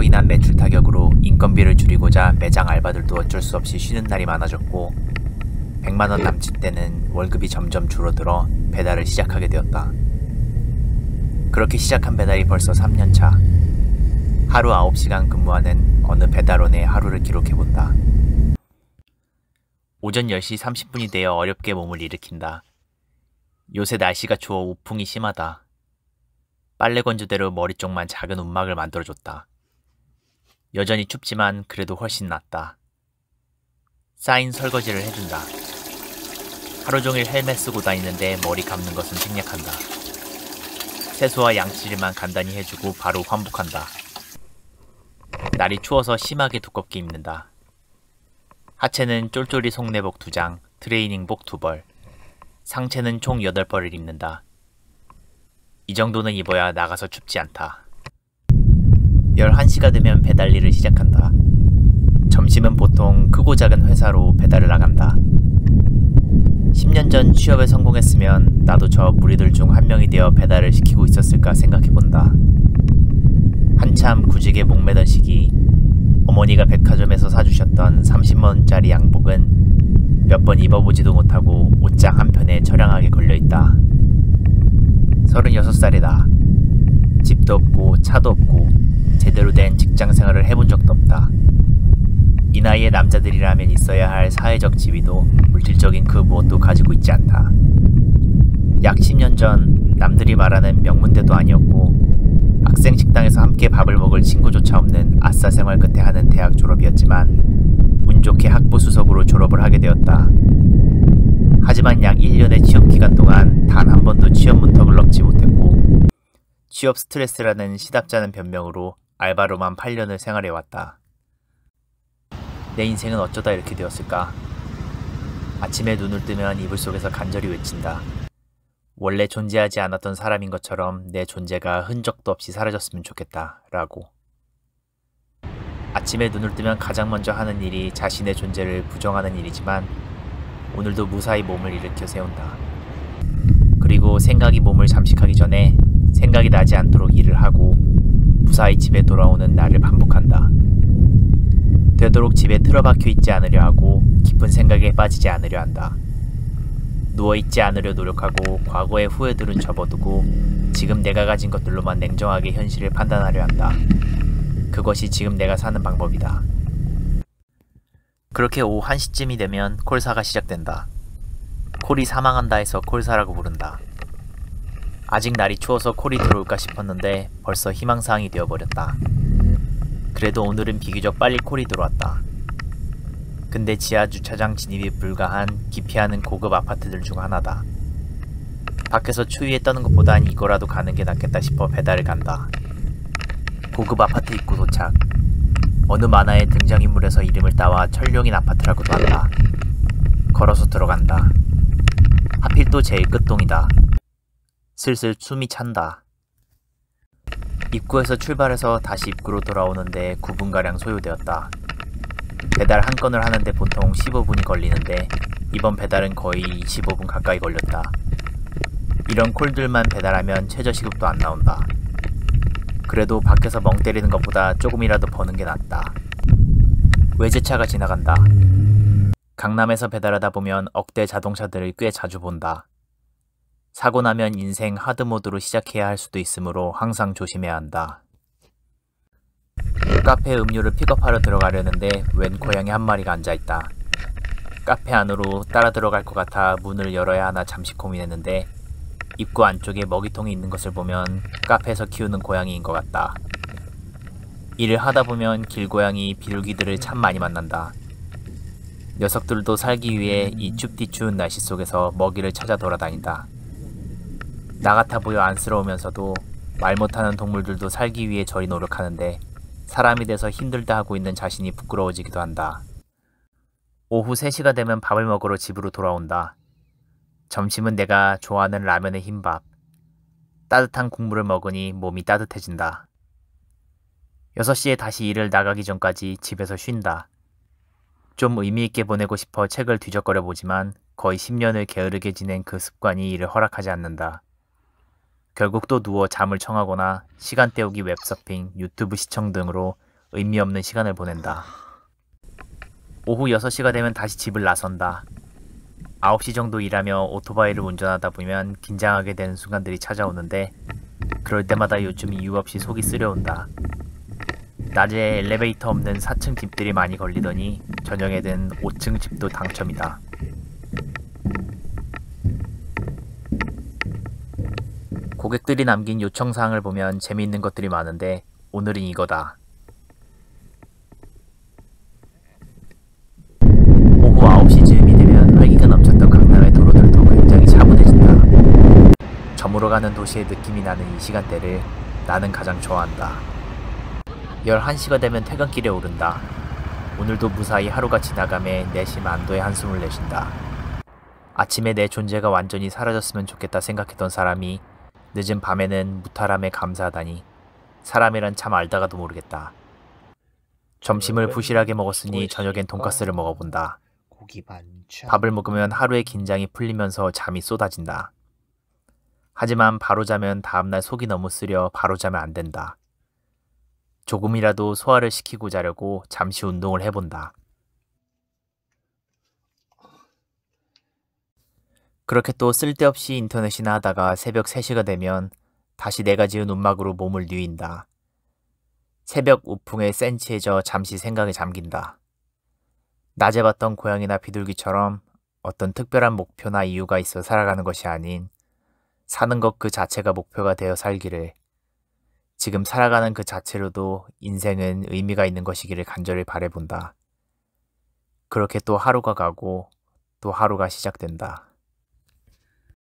인한 매출 타격으로 인건비를 줄이고자 매장 알바들도 어쩔 수 없이 쉬는 날이 많아졌고 100만원 남짓 되는 월급이 점점 줄어들어 배달을 시작하게 되었다. 그렇게 시작한 배달이 벌써 3년차. 하루 9시간 근무하는 어느 배달원의 하루를 기록해본다. 오전 10시 30분이 되어 어렵게 몸을 일으킨다. 요새 날씨가 추워 우풍이 심하다. 빨래 건조대로 머리 쪽만 작은 움막을 만들어줬다. 여전히 춥지만 그래도 훨씬 낫다. 쌓인 설거지를 해준다. 하루 종일 헬멧 쓰고 다니는데 머리 감는 것은 생략한다. 세수와 양치질만 간단히 해주고 바로 환복한다. 날이 추워서 심하게 두껍게 입는다. 하체는 쫄쫄이 속내복 2장, 트레이닝복 2벌, 상체는 총 8벌을 입는다. 이 정도는 입어야 나가서 춥지 않다. 11시가 되면 배달 일을 시작한다. 점심은 보통 크고 작은 회사로 배달을 나간다. 10년 전 취업에 성공했으면 나도 저 무리들 중 한 명이 되어 배달을 시키고 있었을까 생각해본다. 한참 구직에 목매던 시기, 어머니가 백화점에서 사주셨던 30만원짜리 양복은 몇 번 입어보지도 못하고 옷장 한편에 처량하게 걸려있다. 36살이다. 집도 없고 차도 없고 제대로 된 직장생활을 해본 적도 없다. 이 나이에 남자들이라면 있어야 할 사회적 지위도 물질적인 그 무엇도 가지고 있지 않다. 약 10년 전 남들이 말하는 명문대도 아니었고 학생 식당에서 함께 밥을 먹을 친구조차 없는 아싸 생활 끝에 하는 대학 졸업이었지만 운 좋게 학부 수석으로 졸업을 하게 되었다. 하지만 약 1년의 취업 기간 동안 단 한 번도 취업 문턱을 넘지 못했고 취업 스트레스라는 시답잖은 변명으로 알바로만 8년을 생활해왔다. 내 인생은 어쩌다 이렇게 되었을까? 아침에 눈을 뜨면 이불 속에서 간절히 외친다. 원래 존재하지 않았던 사람인 것처럼 내 존재가 흔적도 없이 사라졌으면 좋겠다 라고. 아침에 눈을 뜨면 가장 먼저 하는 일이 자신의 존재를 부정하는 일이지만 오늘도 무사히 몸을 일으켜 세운다. 그리고 생각이 몸을 잠식하기 전에 생각이 나지 않도록 일을 하고 무사히 집에 돌아오는 날을 반복한다. 되도록 집에 틀어박혀 있지 않으려 하고 깊은 생각에 빠지지 않으려 한다. 누워있지 않으려 노력하고 과거의 후회들은 접어두고 지금 내가 가진 것들로만 냉정하게 현실을 판단하려 한다. 그것이 지금 내가 사는 방법이다. 그렇게 오후 1시쯤이 되면 콜사가 시작된다. 콜이 사망한다 해서 콜사라고 부른다. 아직 날이 추워서 콜이 들어올까 싶었는데 벌써 희망사항이 되어버렸다. 그래도 오늘은 비교적 빨리 콜이 들어왔다. 근데 지하 주차장 진입이 불가한 기피하는 고급 아파트들 중 하나다. 밖에서 추위에 떠는 것보단 이거라도 가는 게 낫겠다 싶어 배달을 간다. 고급 아파트 입구 도착. 어느 만화의 등장인물에서 이름을 따와 철룡인 아파트라고도 한다. 걸어서 들어간다. 하필 또 제일 끝동이다. 슬슬 숨이 찬다. 입구에서 출발해서 다시 입구로 돌아오는데 9분가량 소요되었다. 배달 한 건을 하는데 보통 15분이 걸리는데 이번 배달은 거의 25분 가까이 걸렸다. 이런 콜들만 배달하면 최저시급도 안 나온다. 그래도 밖에서 멍 때리는 것보다 조금이라도 버는 게 낫다. 외제차가 지나간다. 강남에서 배달하다 보면 억대 자동차들을 꽤 자주 본다. 사고 나면 인생 하드모드로 시작해야 할 수도 있으므로 항상 조심해야 한다. 카페 음료를 픽업하러 들어가려는데 웬 고양이 한 마리가 앉아있다. 카페 안으로 따라 들어갈 것 같아 문을 열어야 하나 잠시 고민했는데 입구 안쪽에 먹이통이 있는 것을 보면 카페에서 키우는 고양이인 것 같다. 일을 하다 보면 길고양이, 비둘기들을 참 많이 만난다. 녀석들도 살기 위해 이 춥디 추운 날씨 속에서 먹이를 찾아 돌아다닌다. 나 같아 보여 안쓰러우면서도 말 못하는 동물들도 살기 위해 저리 노력하는데 사람이 돼서 힘들다 하고 있는 자신이 부끄러워지기도 한다. 오후 3시가 되면 밥을 먹으러 집으로 돌아온다. 점심은 내가 좋아하는 라면에 흰밥. 따뜻한 국물을 먹으니 몸이 따뜻해진다. 6시에 다시 일을 나가기 전까지 집에서 쉰다. 좀 의미있게 보내고 싶어 책을 뒤적거려 보지만 거의 10년을 게으르게 지낸 그 습관이 이를 허락하지 않는다. 결국 또 누워 잠을 청하거나 시간 때우기 웹서핑, 유튜브 시청 등으로 의미 없는 시간을 보낸다. 오후 6시가 되면 다시 집을 나선다. 9시 정도 일하며 오토바이를 운전하다 보면 긴장하게 되는 순간들이 찾아오는데 그럴 때마다 요즘 이유 없이 속이 쓰려온다. 낮에 엘리베이터 없는 4층 집들이 많이 걸리더니 저녁에는 5층 집도 당첨이다. 고객들이 남긴 요청사항을 보면 재미있는 것들이 많은데 오늘은 이거다. 오후 9시쯤이 되면 활기가 넘쳤던 강남의 도로들도 굉장히 차분해진다. 저물어가는 도시의 느낌이 나는 이 시간대를 나는 가장 좋아한다. 11시가 되면 퇴근길에 오른다. 오늘도 무사히 하루가 지나가매 내심 안도의 한숨을 내쉰다. 아침에 내 존재가 완전히 사라졌으면 좋겠다 생각했던 사람이 늦은 밤에는 무탈함에 감사하다니 사람이란 참 알다가도 모르겠다. 점심을 부실하게 먹었으니 저녁엔 돈가스를 먹어본다. 밥을 먹으면 하루의 긴장이 풀리면서 잠이 쏟아진다. 하지만 바로 자면 다음날 속이 너무 쓰려 바로 자면 안 된다. 조금이라도 소화를 시키고 자려고 잠시 운동을 해본다. 그렇게 또 쓸데없이 인터넷이나 하다가 새벽 3시가 되면 다시 내가 지은 움막으로 몸을 뉘인다. 새벽 우풍에 센치해져 잠시 생각에 잠긴다. 낮에 봤던 고양이나 비둘기처럼 어떤 특별한 목표나 이유가 있어 살아가는 것이 아닌 사는 것 그 자체가 목표가 되어 살기를, 지금 살아가는 그 자체로도 인생은 의미가 있는 것이기를 간절히 바라본다. 그렇게 또 하루가 가고 또 하루가 시작된다.